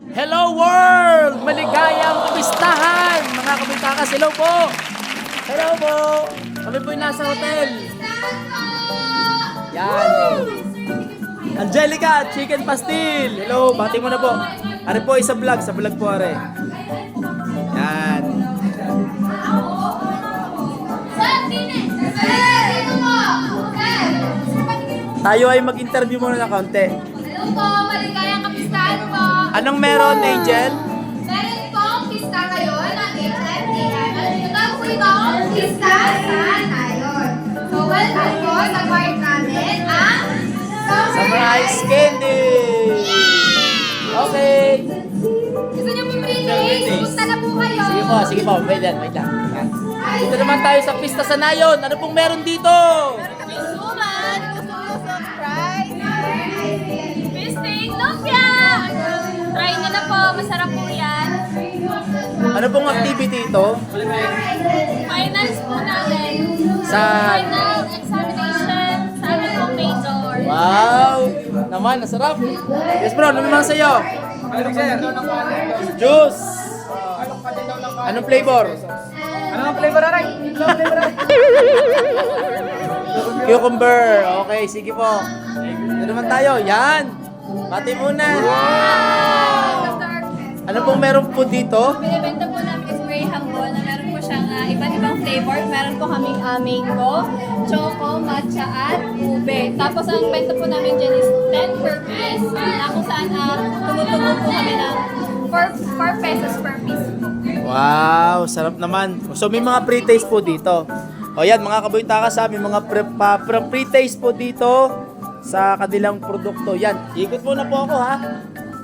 Hello world! Maligayang kapistahan! Mga kabitakas, hello po! Hello po! Kami po yung nasa hotel. Yan. Angelica, chicken pastil. Hello, bati mo na po. Are po, sa vlog po are. Yan. Tayo ay mag-interview muna ng konti. Hello po, maligayang kapistahan po. Anong meron, Angel? Meron po pista ngayon ang HMTM. Ito po itong pista sa ngayon. So, welcome po sa part namin ang Summer Ice Candy! Okay. Gusto niyo po pre-taste? Punta na po kayo. Sige po, wait lang. Yan. Dito naman tayo sa pista sa Nayon. Ano pong meron dito? Meron kami suman. Gusto mo surprise? Fisting lumpia! Try nyo na po. Masarap po yan. Ano pong activity ito? Finals po namin. Sa... Final examination sa aming pong major. Wow! Naman, nasarap. Yes bro, ano naman sa'yo? Juice! Anong flavor? Anong flavor aray? Cucumber. Okay, sige po. Ito naman tayo. Yan. Bati muna. Ano pong meron po dito? Binibenta po namin is Graham Ball na meron po siyang iba't ibang flavor. Meron po kaming mango, choco, matcha at ube. Tapos ang benta po namin dyan is 10 per piece. Na kung saan tumutubo po kami ng 4 pesos per piece po. Wow, sarap naman. So may mga pre-taste po dito. O yan, mga kaboytakas, may mga pre-taste po dito sa kanilang produkto. Yan, ikot muna po ako ha.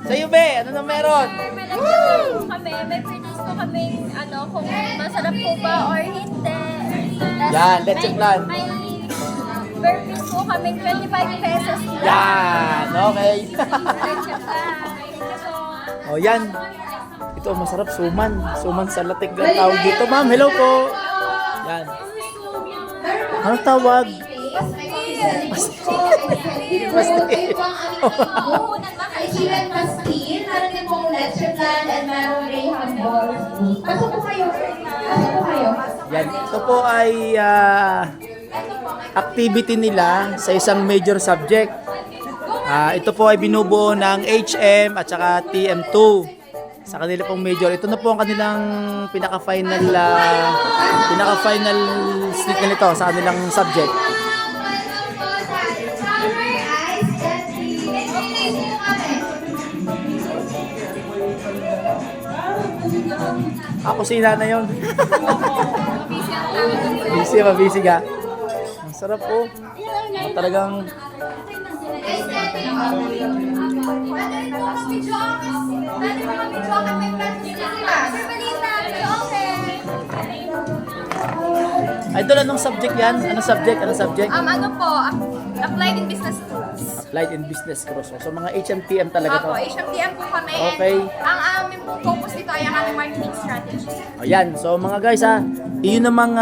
Sa'yo be, ano na meron? May nag-check po kami. May pre-taste po kami kung masarap po ba or hindi. Tas Yan, let's check plan. May per piece po kami 25 pesos lang. Yan, okay. Let's check lang. O yan. Ito, masarap suman. Suman sa latik na tawag dito, ma'am. Hello po. Yan. Ano tawag? Pastil. Chicken pastil, meron din pong leche plan, and meron Graham Ball. Pasok po kayo. Pasok po kayo. Yan. Ito po ay activity nila sa isang major subject. Ito po ay binubuo ng HM at saka TM2 sa kanila pong major. Ito na po ang kanilang pinaka-final slate nito sa kanilang subject. Ako sila na yun. Busy ka. Ang sarap po. Talagang Idol, anong subject yan? Anong subject? Ano po, applied in business tools. Applied in Business Cross. So mga HMTM talaga to. Opo, HMTM po kami. Okay. Ang aming po focus dito ay ang aming marketing strategy. Ayan, so mga guys iyon namang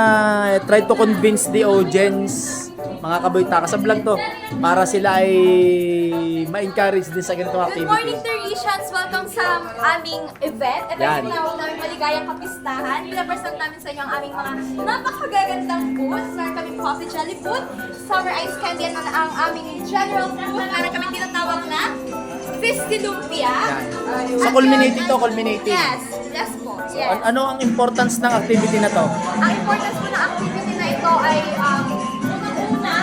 try to convince the audience, mga kaboytaka sa vlog to, para sila ay ma-encourage din sa ganitong Good morning, activity. Teresians! Welcome sa aming event. Ito Yan. yung tinawag namin maligayang kapistahan. Pinapresent namin sa inyo ang aming mga napakagagandang booths. Meron kaming coffee jelly booth, summer ice candy, at ang aming general booth. Meron kaming tinatawag na Fisty Lumpia. Yan. So culminating to, culminating. Yes po. Yes. Ano ang importance ng activity na to? Ang importance po ng activity na ito ay unang-una,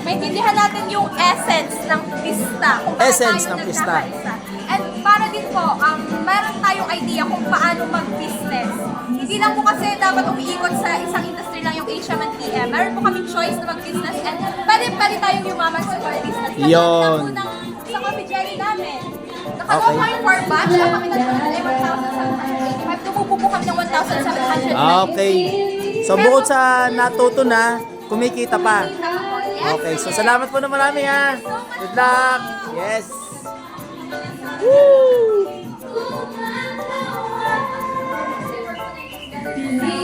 maintindihan natin yung essence ng pista. Kung bakit Essence tayo ng pista. nagkakaisa. And para din po, meron tayong idea kung paano mag-business. Hindi lang po kasi dapat umiikot sa isang industry lang yung HM and PM. Meron po kaming choice na mag-business and pwede tayong yumaman sa core business. Katulad Yun. po ng sa coffee jelly namin. Nakalawa yung 4 batch, ang kami nagpunod ay 1,785. Tumupo po kami ng 1,790. Okay. So bukod sa natuto na, kumikita pa. Okay, so salamat po na marami ha. Good luck. Yes. Woo!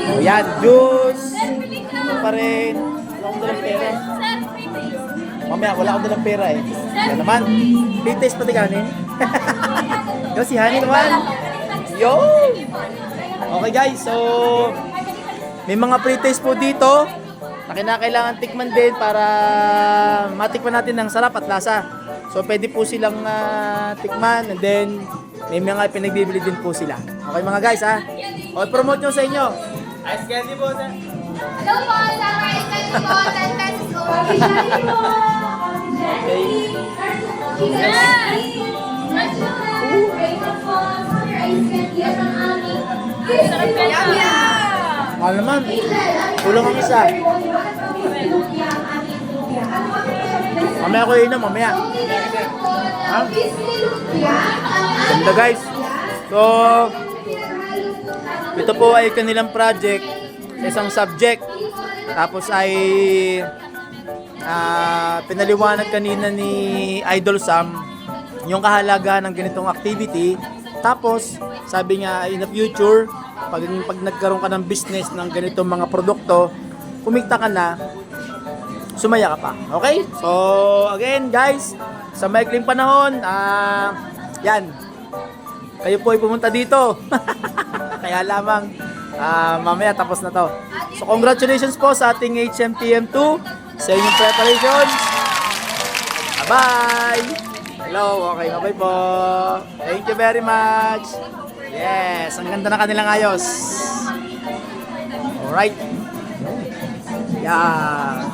O yan, juice. Ito pa rin. Wala akong dalang pera. Sir, free taste. Mamaya, wala akong dalang pera eh. Yan naman. Free taste pati kanin. Yo, si Honey naman. Yo! Okay guys, so may mga pre-taste po dito na kinakailangan tikman din para matikman natin ang sarap at lasa. So pwede po silang tikman and then may mga pinagbibili din po sila. Okay mga guys ha? O promote nyo sa inyo. Ice candy po, sir. Hello po, sa Ice Candy po, 10 pesos po. Coffee Jelly po. Coffee Jelly. Rayhan po. Summer Ice Candy at ang aming Yum, yum! Mahal naman. Kulang ang isa. Mamaya ko inom, mamaya. Ha? Ganda guys. So, ito po ay kanilang project sa isang subject. Tapos ay pinaliwanag kanina ni Idol Sam yung kahalagahan ng ganitong activity. Tapos, sabi nga in the future, pag nagkaroon ka ng business ng ganitong mga produkto, kumita ka na, sumaya ka pa. Okay? So, again guys, sa maikling panahon, yan, kayo po ay pumunta dito. Kaya lamang, mamaya tapos na to. So, congratulations po sa ating HMTM2 sa inyong preparation. Bye-bye! Hello, okay, bye po. Thank you very much. Yes, ang ganda na kanilang ayos. Alright. Yeah.